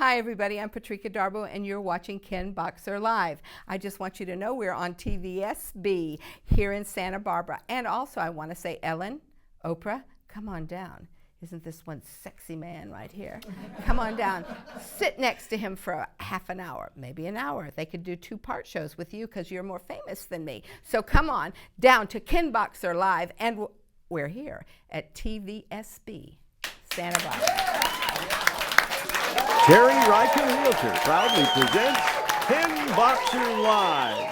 Hi everybody, I'm Patrika Darbo and you're watching Ken Boxer Live. I just want you to know we're on TVSB here in Santa Barbara. And also I want to say, Ellen, Oprah, come on down. Isn't this one sexy man right here? Come on down. Sit next to him for a half an hour, maybe an hour. They could do 2-part shows with you because you're more famous than me. So come on down to Ken Boxer Live, and we're here at TVSB, Santa Barbara. Terry Riker Realtor proudly presents Ken Boxer Live.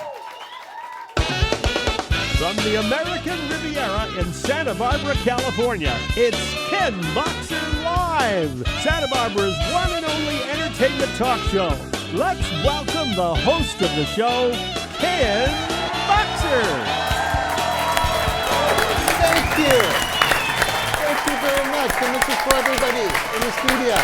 From the American Riviera in Santa Barbara, California, it's Ken Boxer Live, Santa Barbara's one and only entertainment talk show. Let's welcome the host of the show, Ken Boxer. Thank you. Thank you very much. And this is for everybody in the studio.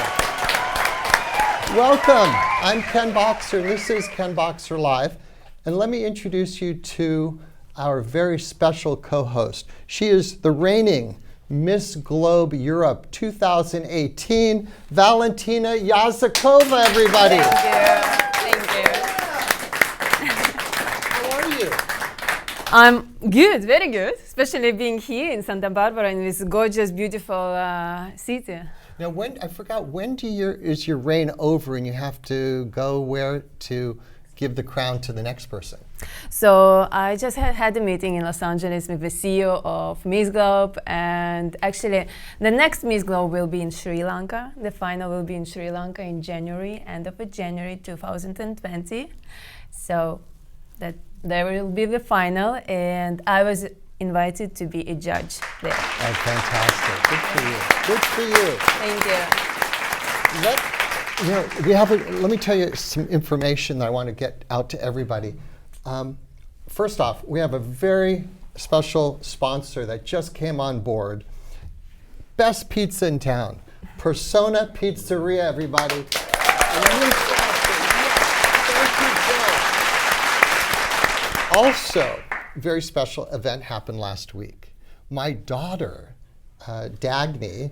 Welcome. I'm Ken Boxer, and this is Ken Boxer Live. And let me introduce you to our very special co-host. She is the reigning Miss Globe Europe 2018, Valentina Yazykova, everybody. Thank you. How are you? I'm good, very good, especially being here in Santa Barbara in this gorgeous, beautiful city. Now, I forgot, when is your reign over and you have to go where to give the crown to the next person? So I just had a meeting in Los Angeles with the CEO of Miss Globe, and actually the next Miss Globe will be in Sri Lanka. The final will be in Sri Lanka in January, end of January 2020. So that there will be the final, and I was invited to be a judge there. Oh, fantastic. Good for you. Good for you. Thank you. Let me tell you some information that I want to get out to everybody. First off, we have a very special sponsor that just came on board. Best pizza in town. Persona Pizzeria, everybody. Also, very special event happened last week. My daughter, Dagny,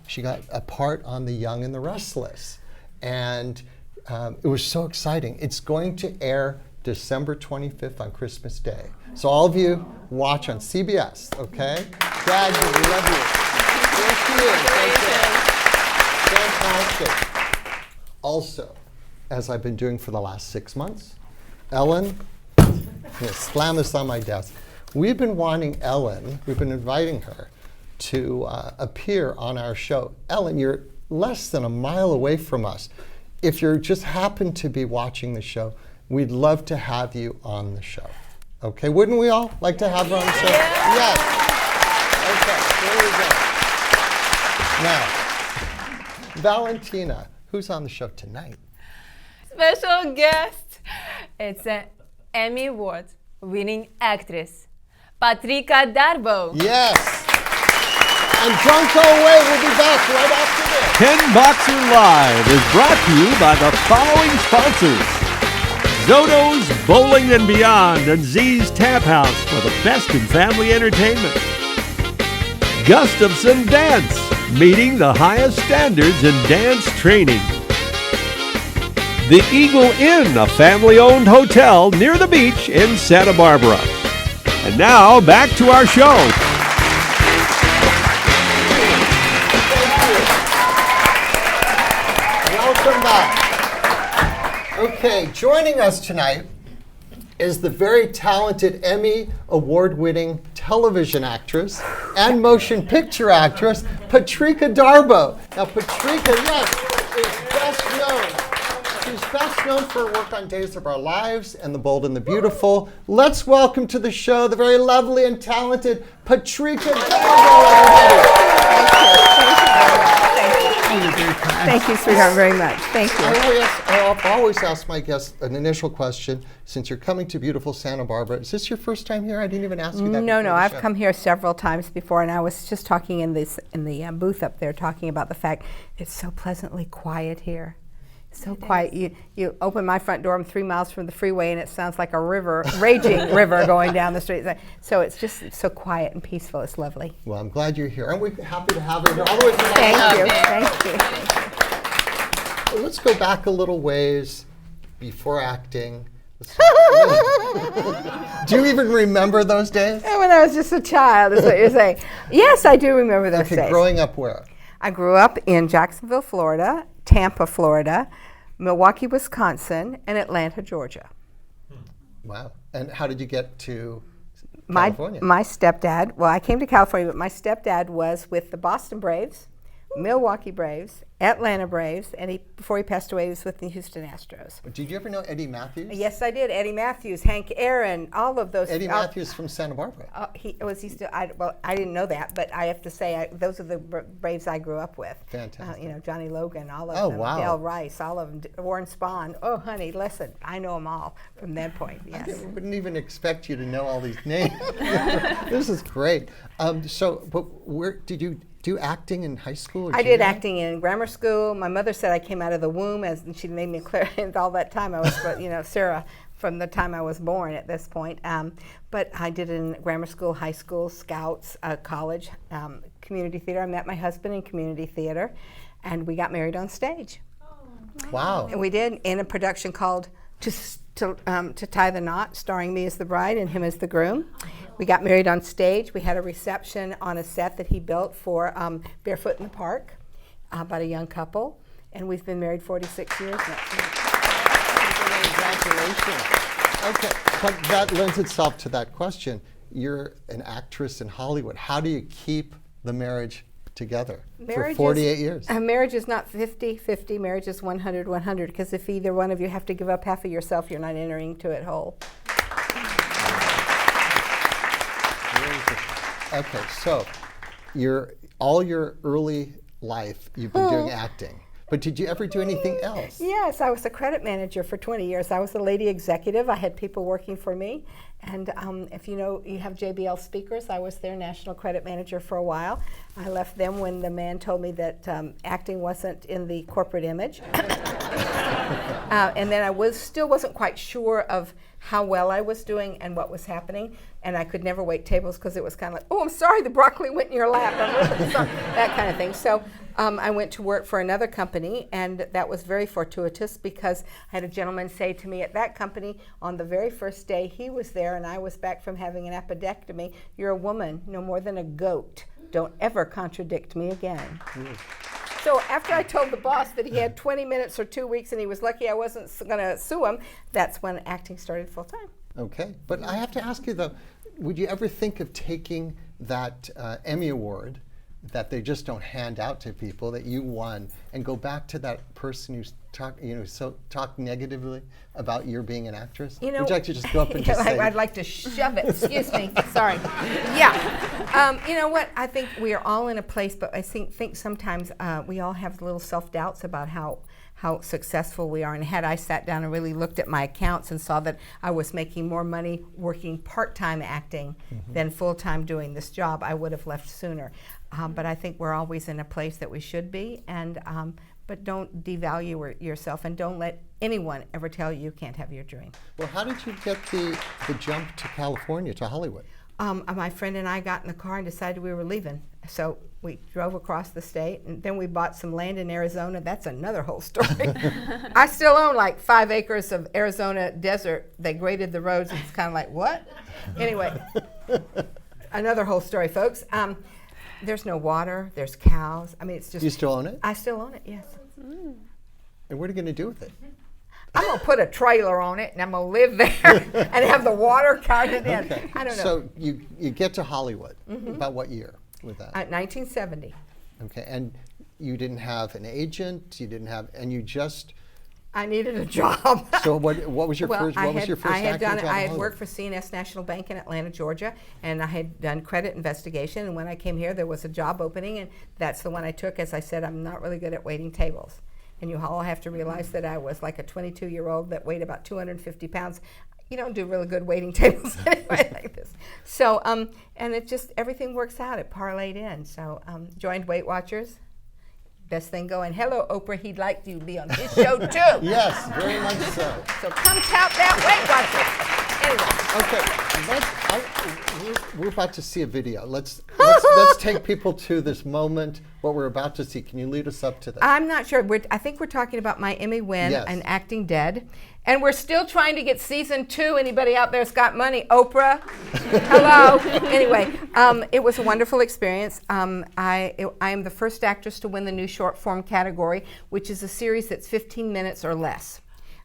she got a part on The Young and the Restless. And it was so exciting. It's going to air December 25th on Christmas Day. So all of you watch on CBS, okay? Dagny, we love you. Thank you. Fantastic. Also, as I've been doing for the last 6 months, Ellen, slam this on my desk. We've been inviting her to appear on our show. Ellen, you're less than a mile away from us. If you just happen to be watching the show, we'd love to have you on the show. Okay, wouldn't we all like to have her on the show? Yeah. Yes. Okay, here we go. Now, Valentina, who's on the show tonight? Special guest. It's an Emmy Award winning actress, Patrika Darbo. Yes. And don't go away, we'll be back right after this. Ken Boxer Live is brought to you by the following sponsors. Zoto's Bowling and Beyond and Z's Tap House for the best in family entertainment. Gustafson Dance, meeting the highest standards in dance training. The Eagle Inn, a family-owned hotel near the beach in Santa Barbara. And now, back to our show. Welcome back. Okay, joining us tonight is the very talented Emmy Award-winning television actress and motion picture actress, Patrika Darbo. Now, Patrika, yes, is best known. She's best known for her work on Days of Our Lives and The Bold and the Beautiful. Let's welcome to the show the very lovely and talented Patrika Darbo, everybody. Thank you, sweetheart, very much. Thank you. I always ask my guests an initial question. Since you're coming to beautiful Santa Barbara, is this your first time here? I didn't even ask you that. No, I've come here several times before, and I was just talking in the booth up there, talking about the fact it's so pleasantly quiet here. So quiet. You open my front door, I'm 3 miles from the freeway, and it sounds like a raging river going down the street. So it's just so quiet and peaceful. It's lovely. Well, I'm glad you're here. Aren't we happy to have her here all the way from Thank you. let's go back a little ways before acting. Do you even remember those days? When I was just a child, is what you're saying. Yes, I do remember those days. Growing up where? I grew up in Jacksonville, Florida, Tampa, Florida, Milwaukee, Wisconsin, and Atlanta, Georgia. Wow. And how did you get to California? My stepdad, well, I came to California, but my stepdad was with the Boston Braves, Milwaukee Braves, Atlanta Braves, and before he passed away, he was with the Houston Astros. Did you ever know Eddie Matthews? Yes, I did. Eddie Matthews, Hank Aaron, all of those. Eddie Matthews from Santa Barbara. He still? I didn't know that, but I have to say, those are the Braves I grew up with. Fantastic. Johnny Logan, all of them. Wow. Del Rice, all of them. Warren Spahn. Oh, honey, listen, I know them all from that point. Yes. I wouldn't even expect you to know all these names. This is great. But where did you do acting in high school? I did acting in grammar school. My mother said I came out of the womb, and she made me clear all that time. I was, Sarah, from the time I was born at this point. But I did it in grammar school, high school, scouts, college, community theater. I met my husband in community theater, and we got married on stage. Wow. And we did in a production called To Tie the Knot, starring me as the bride and him as the groom. We got married on stage. We had a reception on a set that he built for Barefoot in the Park about a young couple. And we've been married 46 years now. Congratulations. Okay, but that lends itself to that question. You're an actress in Hollywood. How do you keep the marriage together for 48 years? Marriage is not 50-50. Marriage is 100-100, because if either one of you have to give up half of yourself, you're not entering into it whole. Okay, so all your early life, you've been doing acting. But did you ever do anything else? Yes, I was a credit manager for 20 years. I was a lady executive. I had people working for me. And if you have JBL Speakers, I was their national credit manager for a while. I left them when the man told me that acting wasn't in the corporate image. And then I still wasn't quite sure of how well I was doing and what was happening. And I could never wait tables because it was kind of like, oh, I'm sorry, the broccoli went in your lap. I'm really sorry, that kind of thing. So I went to work for another company, and that was very fortuitous because I had a gentleman say to me at that company on the very first day he was there and I was back from having an appendectomy, "You're a woman, no more than a goat. Don't ever contradict me again." So after I told the boss that he had 20 minutes or 2 weeks and he was lucky I wasn't going to sue him, that's when acting started full time. Okay, but I have to ask you though, would you ever think of taking that Emmy Award that they just don't hand out to people that you won and go back to that person who's talked negatively about your being an actress? Would you like to just go up and just say? I'd like to shove it. Excuse me. Sorry. Yeah. You know what? I think we are all in a place, but I think sometimes we all have little self-doubts about how successful we are. And had I sat down and really looked at my accounts and saw that I was making more money working part-time acting than full-time doing this job, I would have left sooner. But I think we're always in a place that we should be, and but don't devalue yourself, and don't let anyone ever tell you can't have your dream. Well, how did you get the jump to California, to Hollywood? My friend and I got in the car and decided we were leaving. So we drove across the state, and then we bought some land in Arizona. That's another whole story. I still own like 5 acres of Arizona desert. They graded the roads, and it's kind of like, what? Anyway, another whole story, folks. There's no water, there's cows. I mean, it's just... You still own it? I still own it, yes. And what are you going to do with it? I'm going to put a trailer on it, and I'm going to live there and have the water carted in. Okay. I don't know. So you get to Hollywood. About what year was that? 1970. Okay, and you didn't have an agent, and you just... I needed a job. So what was your first? What was your first acting job? I had worked for C&S National Bank in Atlanta, Georgia, and I had done credit investigation. And when I came here, there was a job opening, and that's the one I took. As I said, I'm not really good at waiting tables, and you all have to realize that I was like a 22-year-old that weighed about 250 pounds. You don't do really good waiting tables anyway like this. So and it just everything works out. It parlayed in. So joined Weight Watchers. Best thing going. Hello, Oprah. He'd like you to be on his show too. Yes, very much so. So come tout that Weight Watchers. Anyway. Okay, we're about to see a video. Let's take people to this moment, what we're about to see. Can you lead us up to that? I'm not sure. I think we're talking about my Emmy win in Acting Dead. And we're still trying to get season 2. Anybody out there's got money? Oprah? Hello? Anyway, it was a wonderful experience. I am the first actress to win the new short form category, which is a series that's 15 minutes or less.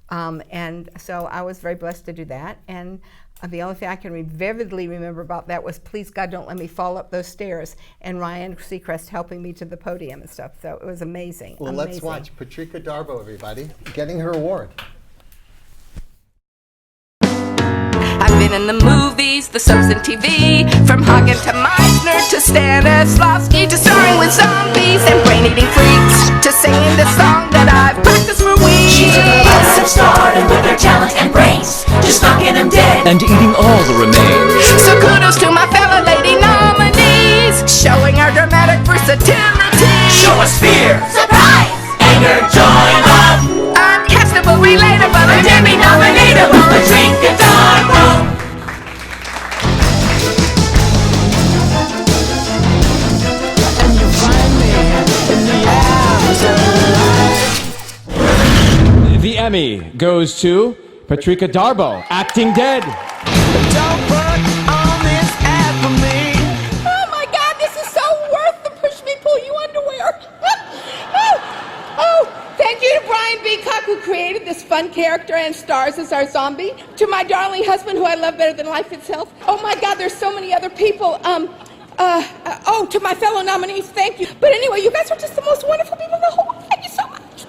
And so I was very blessed to do that. And the only thing I can vividly remember about that was, please God, don't let me fall up those stairs. And Ryan Seacrest helping me to the podium and stuff. So it was amazing. Well, let's watch Patrika Darbo, everybody, getting her award. I've been in the movies, the soaps and TV, from Hagen to Meisner to Stanislavski, to starring with zombies and brain-eating freaks, to singing the song that I've practiced for weeks. She took the rise of stardom with her talent and brains, just knocking them dead and eating all the remains. So kudos to my fellow lady nominees, showing our dramatic versatility. Show us fear, surprise, anger, joy, love. Uncastable, relatable, and Emmy nominatable, Patrika Darbo. The Emmy goes to Patrika Darbo, Acting Dead. Don't put on this ad for me. Oh my God, this is so worth the push me, pull you underwear. Thank you to Brian Beacock, who created this fun character and stars as our zombie. To my darling husband, who I love better than life itself. Oh my God, there's so many other people. To my fellow nominees, thank you. But anyway, you guys are just the most wonderful people in the whole world. Thank you so much.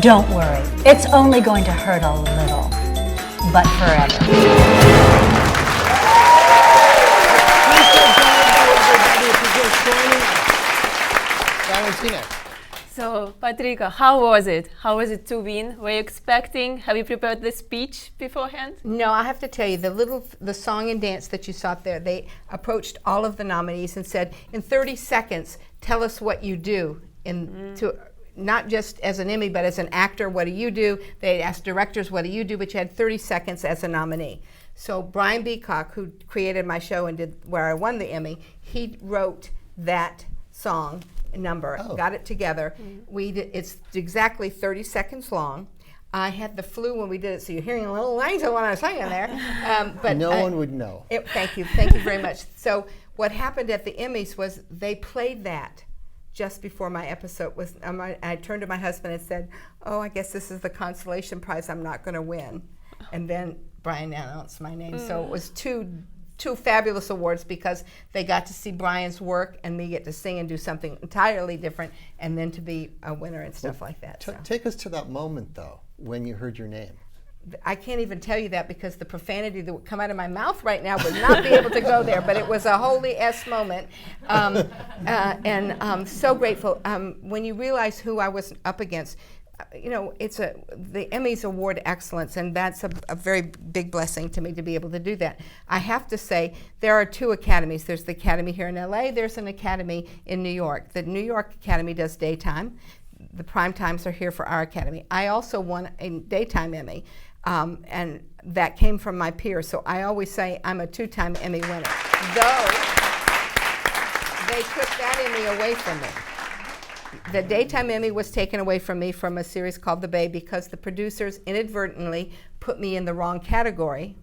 Don't worry, it's only going to hurt a little, but forever. Valentina. So, Patrika, how was it? How was it to win? Were you expecting? Have you prepared the speech beforehand? No, I have to tell you, the song and dance that you saw there, they approached all of the nominees and said, in 30 seconds, tell us what you do to not just as an Emmy, but as an actor, what do you do? They asked directors, what do you do? But you had 30 seconds as a nominee. So Brian Beacock, who created my show and did where I won the Emmy, he wrote that song number, got it together. It's exactly 30 seconds long. I had the flu when we did it, so you're hearing a little lines of what I was saying there. But no one would know. Thank you very much. So what happened at the Emmys was they played that just before my episode was. I turned to my husband and said, "Oh, I guess this is the consolation prize. I'm not going to win." And then Brian announced my name. So it was two fabulous awards because they got to see Brian's work and me get to sing and do something entirely different, and then to be a winner and stuff like that. Take us to that moment, though, when you heard your name. I can't even tell you that because the profanity that would come out of my mouth right now would not be able to go there, but it was a holy S moment. And I'm so grateful. When you realize who I was up against, you know, the Emmys award excellence, and that's a very big blessing to me to be able to do that. I have to say, there are two academies. There's the Academy here in LA, there's an Academy in New York. The New York Academy does daytime. The prime times are here for our Academy. I also won a daytime Emmy, and that came from my peers. So I always say I'm a 2-time Emmy winner, though they took that Emmy away from me. The daytime Emmy was taken away from me from a series called The Bay because the producers inadvertently put me in the wrong category.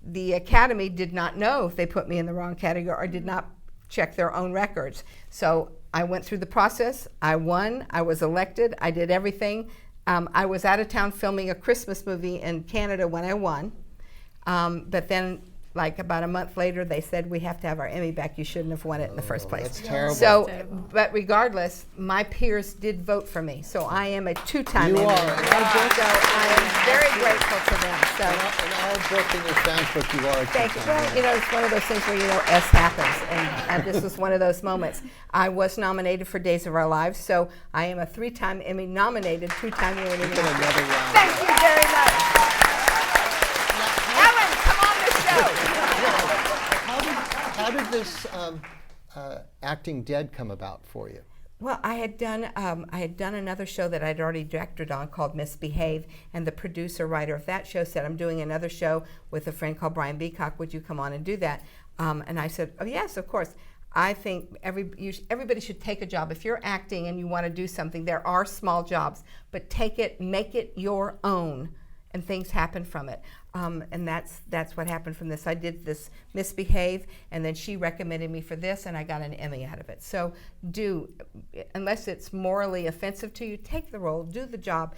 The Academy did not know if they put me in the wrong category or did not check their own records. So I went through the process, I won, I was elected, I did everything. I was out of town filming a Christmas movie in Canada when I won, but then like about a month later, they said, we have to have our Emmy back. You shouldn't have won it in the first place. That's terrible. So, but regardless, my peers did vote for me. So I am a 2-time Emmy. You are. So I am very grateful to them. So In our book in your fans book, you are a thank you. 2-time Well, you know, it's one of those things where, you know, S happens. And this was one of those moments. I was nominated for Days of Our Lives. So I am a 3-time Emmy nominated, 2-time winning. Get another round. Thank you very much. Ellen, come on the show. does Acting Dead come about for you? Well, I had done another show that I'd already directed on called Misbehave, and the producer writer of that show said, I'm doing another show with a friend called Brian Beacock. Would you come on and do that? And I said, oh yes, of course. I think everybody should take a job. If you're acting and you want to do something, there are small jobs, but take it, make it your own, and things happen from it. And that's what happened from this. I did this Misbehave, and then she recommended me for this, and I got an Emmy out of it. So unless it's morally offensive to you, take the role, do the job,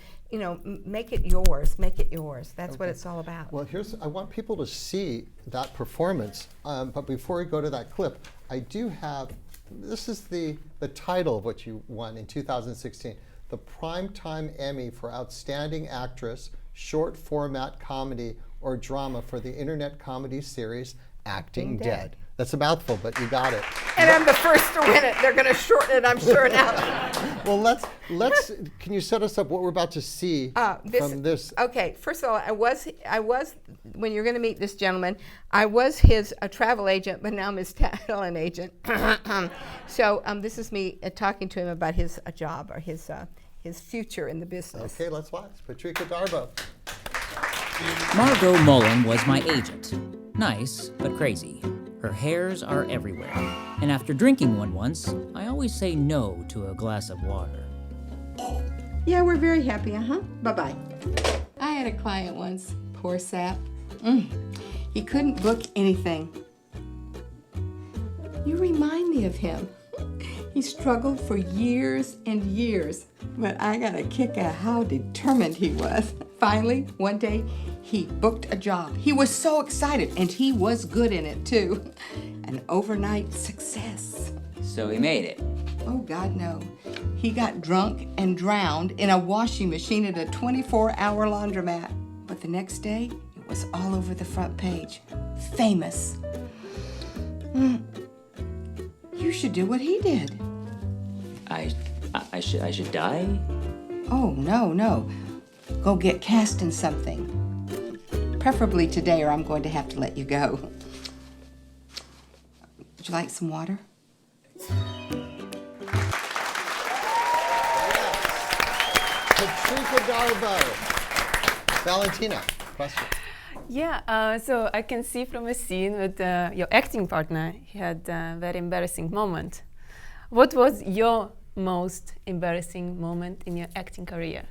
make it yours, make it yours. That's what it's all about. Well, I want people to see that performance, but before we go to that clip, I do have, this is the title of what you won in 2016, the Primetime Emmy for Outstanding Actress, Short Format Comedy or Drama for the Internet Comedy Series Acting Dead. That's a mouthful, but you got it. And I'm the first to win it. They're going to shorten it, I'm sure now. Well, let's. Can you set us up what we're about to see from this? Okay, first of all, I was when you're going to meet this gentleman, I was his travel agent, but now I'm his talent agent. So this is me talking to him about his job or his future in the business. Okay, let's watch. Patrika Darbo. Margot Mullen was my agent. Nice, but crazy. Her hairs are everywhere. And after drinking one once, I always say no to a glass of water. Yeah, we're very happy, Bye-bye. I had a client once, poor sap. He couldn't book anything. You remind me of him. He struggled for years and years, but I got a kick at how determined he was. Finally, one day, he booked a job. He was so excited, and he was good in it, too. An overnight success. So he made it. Oh, God, no. He got drunk and drowned in a washing machine at a 24-hour laundromat. But the next day, it was all over the front page. Famous. You should do what he did. I should die? Oh, no. Go get cast in something. Preferably today, or I'm going to have to let you go. Would you like some water? Patrika Darbo. Valentina, question. Yeah, so I can see from a scene with your acting partner, he had a very embarrassing moment. What was your most embarrassing moment in your acting career?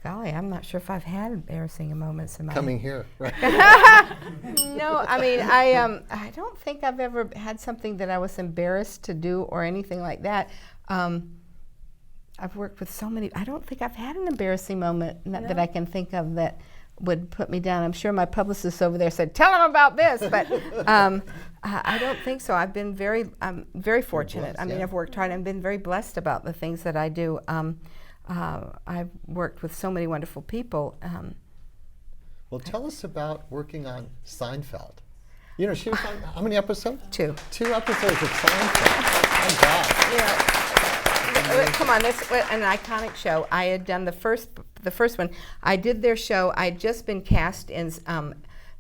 Golly, I'm not sure if I've had embarrassing moments in my Coming here, right? No, I mean, I don't think I've ever had something that I was embarrassed to do or anything like that. I've worked with so many. I don't think I've had an embarrassing moment that I can think of that would put me down. I'm sure my publicist over there said, "Tell him about this," but I don't think so. I'm very fortunate. Blessed, I mean, I've worked hard and been very blessed about the things that I do. I've worked with so many wonderful people. Well, tell us about working on Seinfeld. You know, she was on how many episodes? 2. 2 episodes of Seinfeld. My God. Yeah. Come on, that's an iconic show. I had done the first one. I did their show. I'd just been cast in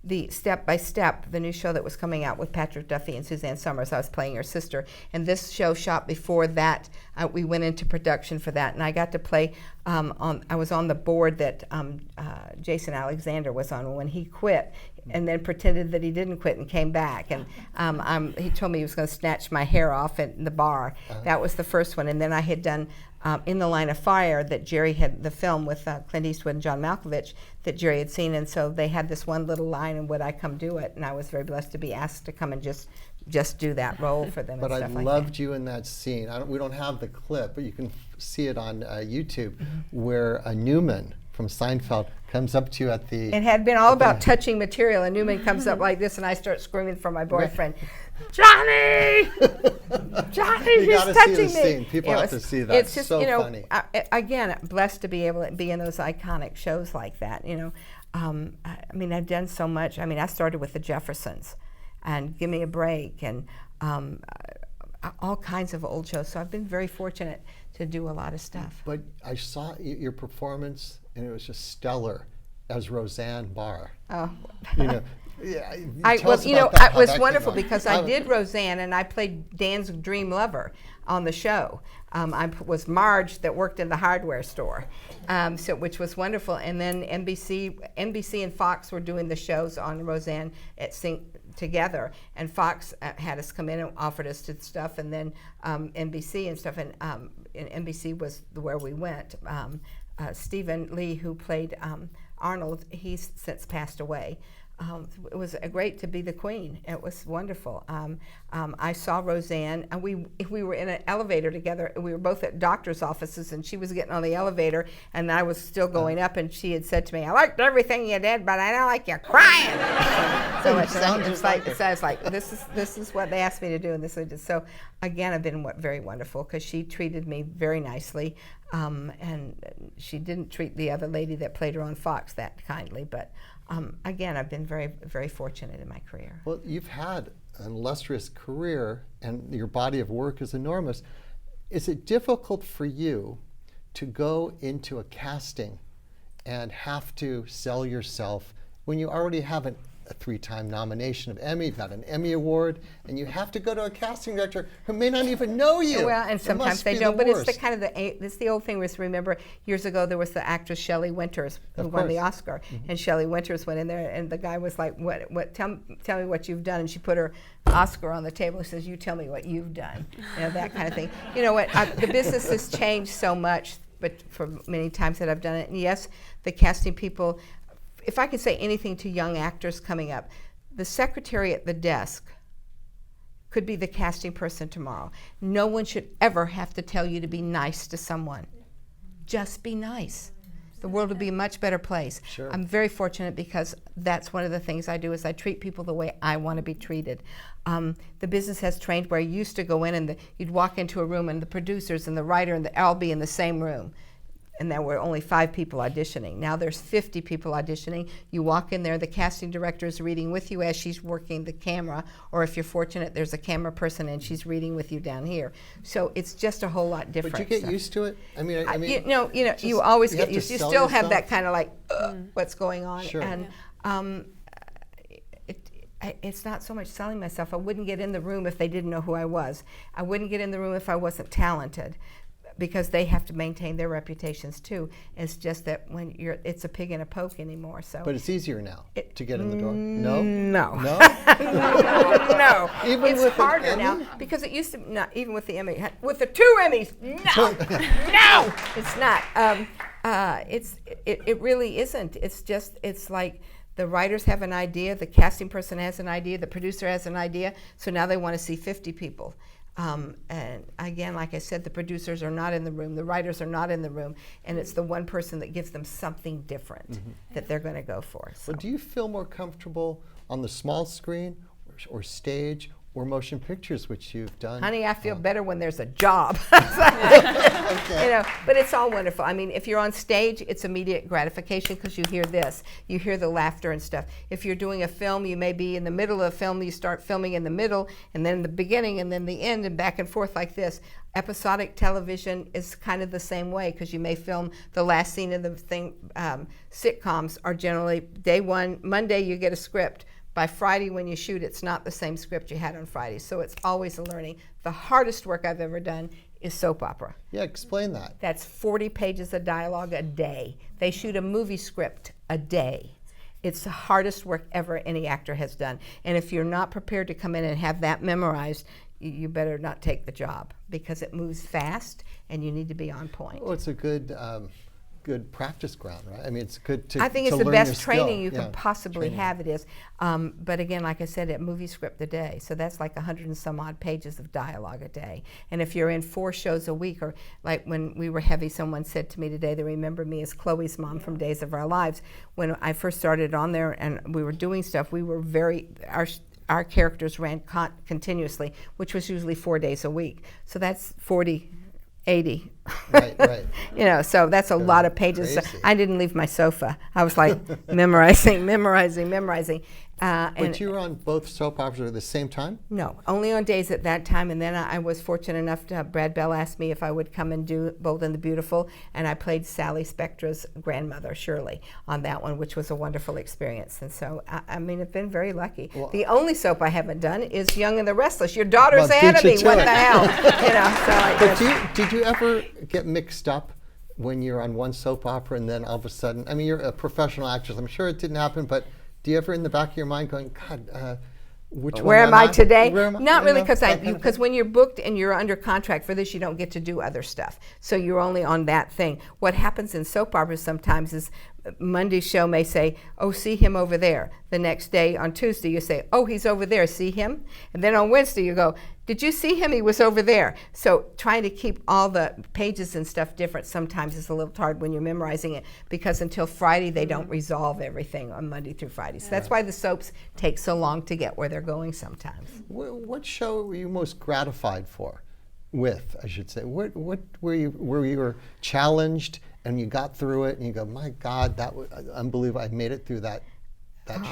the Step by Step, the new show that was coming out with Patrick Duffy and Suzanne Summers. I was playing her sister. And this show shot before that. We went into production for that. And I got to play, I was on the board that Jason Alexander was on when he quit, and then pretended that he didn't quit and came back. And he told me he was going to snatch my hair off at the bar. That was the first one. And then I had done In the Line of Fire, that Jerry had, the film with Clint Eastwood and John Malkovichs that Jerry had seen. And so they had this one little line, and would I come do it? And I was very blessed to be asked to come and just do that role for them. But and I stuff loved like that. you in that scene. We don't have the clip, but you can see it on YouTube, where Newman from Seinfeld comes up to you at the... It had been all about touching material, and Newman comes up like this, and I start screaming for my boyfriend, Johnny! Johnny, You he's gotta see touching the me. scene. People have to see that. It's just, so you know, funny. Again, blessed to be able to be in those iconic shows like that, you know. I mean, I've done so much. I mean, I started with the Jeffersons and Give Me a Break and all kinds of old shows. So I've been very fortunate to do a lot of stuff. But I saw your performance, and it was just stellar as Roseanne Barr. Oh. You know, Yeah, It was wonderful because I did Roseanne and I played Dan's dream lover on the show. I was Marge that worked in the hardware store, which was wonderful. And then NBC and Fox were doing the shows on Roseanne at sync together, and Fox had us come in and offered us to stuff, and then NBC and stuff, and NBC was where we went. Stephen Lee, who played Arnold, he's since passed away. It was great to be the queen. It was wonderful. I saw Roseanne, and we were in an elevator together. We were both at doctor's offices, and she was getting on the elevator, and I was still going up, and she had said to me, "I liked everything you did, but I don't like you crying." So it's like this is what they asked me to do, and this I did. So again, I've been very wonderful because she treated me very nicely, and she didn't treat the other lady that played her on Fox that kindly, but. Again, I've been very, very fortunate in my career. Well, you've had an illustrious career, and your body of work is enormous. Is it difficult for you to go into a casting and have to sell yourself when you already have a 3-time nomination of Emmy, you've got an Emmy Award, and you have to go to a casting director who may not even know you? Well, and sometimes they don't, but it's the old thing. Remember, years ago there was the actress Shirley Winters who won the Oscar, and Shirley Winters went in there, and the guy was like, "What? Tell me what you've done." And she put her Oscar on the table and says, "You tell me what you've done," that kind of thing. You know what? The business has changed so much, but for many times that I've done it, and yes, the casting people. If I could say anything to young actors coming up, the secretary at the desk could be the casting person tomorrow. No one should ever have to tell you to be nice to someone. Just be nice. The world would be a much better place. Sure. I'm very fortunate because that's one of the things I do is I treat people the way I want to be treated. The business has trained where I used to go in and you'd walk into a room and the producers and the writer and all be in the same room. And there were only 5 people auditioning. Now there's 50 people auditioning. You walk in there, the casting director is reading with you as she's working the camera, or if you're fortunate, there's a camera person and she's reading with you down here. So it's just a whole lot different. But you get used to it? I mean, you always get used. You still have yourself? that kind of like, what's going on? Sure. And it's not so much selling myself. I wouldn't get in the room if they didn't know who I was. I wouldn't get in the room if I wasn't talented, because they have to maintain their reputations too. It's just that when it's a pig in a poke anymore. So. But it's easier now to get in the door. No. No. No. No. Even it's with harder an Emmy? now because it used to not even with the Emmy, with the 2 Emmys. No. No. It's not. It really isn't. It's like. The writers have an idea, the casting person has an idea, the producer has an idea, so now they want to see 50 people. And again, like I said, the producers are not in the room, the writers are not in the room, and it's the one person that gives them something different that they're going to go for. So. Well, do you feel more comfortable on the small screen or stage or motion pictures, which you've done? Honey, I feel better when there's a job. Okay. But it's all wonderful. I mean, if you're on stage, it's immediate gratification because you hear this, you hear the laughter and stuff. If you're doing a film, you may be in the middle of a film, you start filming in the middle, and then the beginning, and then the end, and back and forth like this. Episodic television is kind of the same way because you may film the last scene of the thing. Sitcoms are generally day one, Monday you get a script. By Friday when you shoot, it's not the same script you had on Friday, so it's always a learning. The hardest work I've ever done is soap opera. Yeah, explain that. That's 40 pages of dialogue a day. They shoot a movie script a day. It's the hardest work ever any actor has done. And if you're not prepared to come in and have that memorized, you better not take the job because it moves fast and you need to be on point. Well, it's a good practice ground, right? I mean, it's good to I think it's to the learn best your skill. training you can possibly have. It is, but again, like I said, a movie script a day, so that's like 100 and some odd pages of dialogue a day. And if you're in 4 shows a week, or like when we were heavy, someone said to me today, they remember me as Chloe's mom from Days of Our Lives. When I first started on there and we were doing stuff, we were our characters ran continuously, which was usually 4 days a week. So that's 40. 80. Right. So that's a lot of pages. So I didn't leave my sofa. I was like memorizing. But you were on both soap operas at the same time? No, only on days at that time, and then I was fortunate enough to have Brad Bell ask me if I would come and do Bold and the Beautiful, and I played Sally Spectra's grandmother, Shirley, on that one, which was a wonderful experience. And so, I mean, I've been very lucky. Well, the only soap I haven't done is Young and the Restless. Your daughter's enemy, what the hell? But did you ever get mixed up when you're on one soap opera and then all of a sudden, I mean, you're a professional actress, I'm sure it didn't happen, but do you ever in the back of your mind going, God, where am I today? Not really, because because when you're booked and you're under contract for this, you don't get to do other stuff. So you're only on that thing. What happens in soap operas sometimes is Monday's show may say, oh, see him over there. The next day on Tuesday you say, oh, he's over there, see him? And then on Wednesday you go, did you see him? He was over there. So trying to keep all the pages and stuff different sometimes is a little hard when you're memorizing it, because until Friday they don't resolve everything on Monday through Friday. So that's why the soaps take so long to get where they're going sometimes. What show were you most gratified with, I should say? What were you were challenged and you got through it and you go, my God, that was unbelievable, I made it through that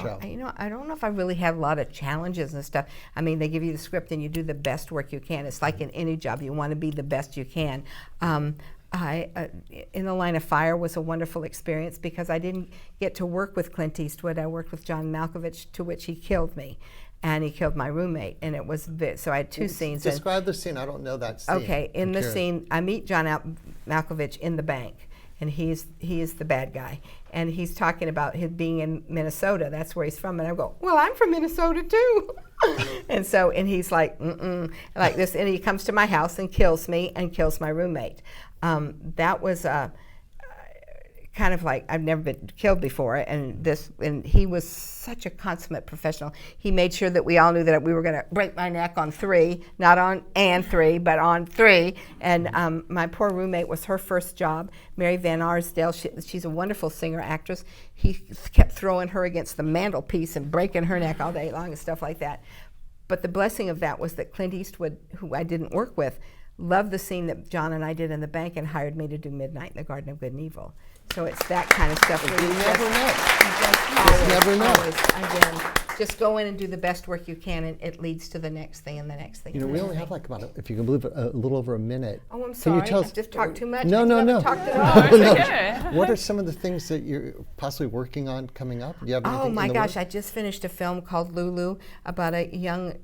show? You know, I don't know if I really had a lot of challenges and stuff. I mean, they give you the script and you do the best work you can. It's like in any job, you want to be the best you can. In the Line of Fire was a wonderful experience because I didn't get to work with Clint Eastwood. I worked with John Malkovichs, to which he killed me. And he killed my roommate, and it was so I had two scenes. Describe the scene. I don't know that scene. Okay, in the scene, I meet John Malkovich in the bank, and he is the bad guy, and he's talking about him being in Minnesota. That's where he's from, and I go, well, I'm from Minnesota too. and he's like, like this, and he comes to my house and kills me and kills my roommate. That was kind of like, I've never been killed before, and he was such a consummate professional. He made sure that we all knew that we were going to break my neck on 3, not on and 3, but on 3. And my poor roommate was her first job, Mary Van Arsdale. She's a wonderful singer actress. He kept throwing her against the mantelpiece and breaking her neck all day long and stuff like that. But the blessing of that was that Clint Eastwood, who I didn't work with, loved the scene that John and I did in the bank and hired me to do Midnight in the Garden of Good and Evil. So it's that kind of stuff. You never know. Again, just go in and do the best work you can, and it leads to the next thing and the next thing. You know, we only have like about, if you can believe it, a little over a minute. Oh, I'm sorry. I just talked too much. No. Talked it all. No. What are some of the things that you're possibly working on coming up? Do you have anything? Oh my gosh! I just finished a film called Lulu about a young.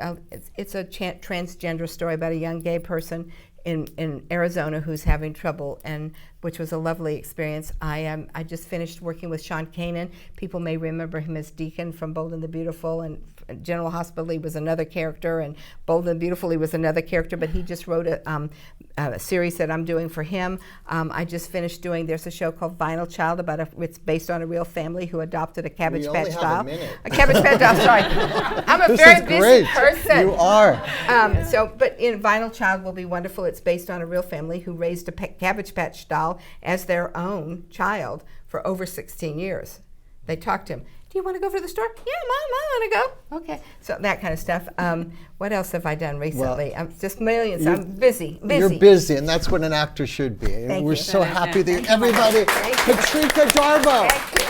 It's a transgender story about a young gay person in Arizona who's having trouble, and which was a lovely experience. I just finished working with Sean Kanan. People may remember him as Deacon from Bold and the Beautiful, and General Hospital he was another character, and Bold and the Beautiful he was another character, but he just wrote a series that I'm doing for him. I just finished doing, there's a show called Vinyl Child it's based on a real family who adopted a Cabbage Patch doll. A Cabbage Patch doll, sorry. I'm a very busy person. You are. But in Vinyl Child will be wonderful. It's based on a real family who raised a Cabbage Patch doll as their own child for over 16 years. They talked to him. Do you want to go to the store? Yeah, Mom, I want to go. Okay. So that kind of stuff. What else have I done recently? Well, I'm just millions. I'm busy. You're busy, and that's what an actor should be. Thank We're you. so happy that everybody. Patrika Darbo. Thank you.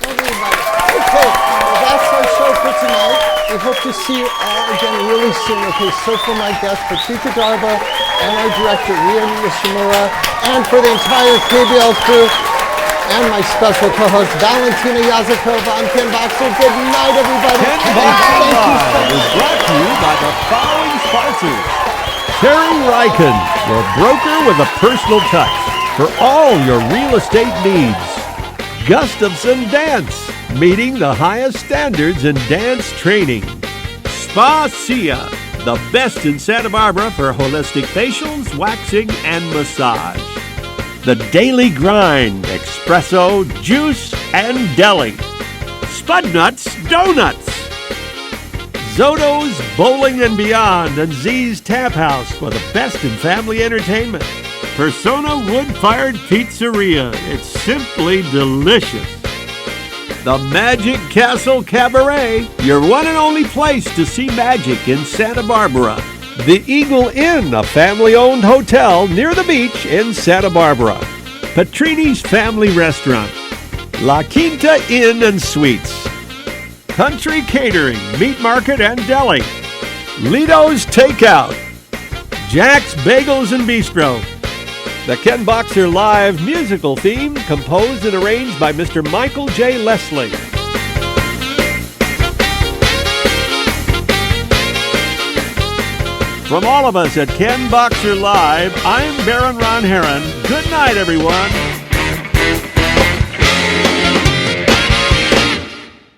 Everybody. Okay, well, that's our show for tonight. We hope to see you all again really soon. Okay, so for my guest, Patrika Darbo, and our director, Ria Nishimura, and for the entire KBL crew, and my special co-host, Valentina Yazykova. I'm Ken Boxer. Good night, everybody. Ken Boxer Live is brought to you by the following sponsors. Terry Ryken, your broker with a personal touch for all your real estate needs. Gustafson Dance, meeting the highest standards in dance training. Spa Sia, the best in Santa Barbara for holistic facials, waxing, and massage. The Daily Grind, espresso, juice, and deli. Spud Nuts Donuts. Zoto's Bowling and Beyond and Z's Tap House for the best in family entertainment. Persona Wood-Fired Pizzeria. It's simply delicious. The Magic Castle Cabaret, your one and only place to see magic in Santa Barbara. The Eagle Inn, a family-owned hotel near the beach in Santa Barbara. Petrini's Family Restaurant. La Quinta Inn and Suites. Country Catering, Meat Market and Deli, Lito's Takeout, Jack's Bagels and Bistro. The Ken Boxer Live musical theme composed and arranged by Mr. Michael J. Leslie. From all of us at Ken Boxer Live, I'm Baron Ron Heron. Good night, everyone.